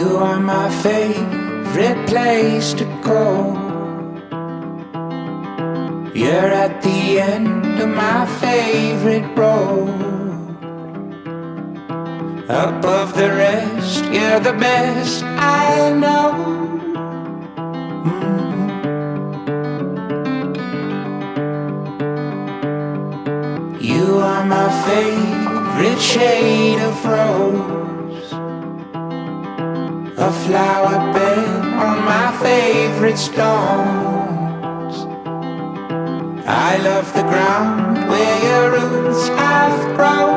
You are my favorite place to go. You're at the end of my favorite road. Above the rest, you're the best I know. You are my favorite shade of rose, a flower bed on my favorite stones. I love the ground where your roots have grown.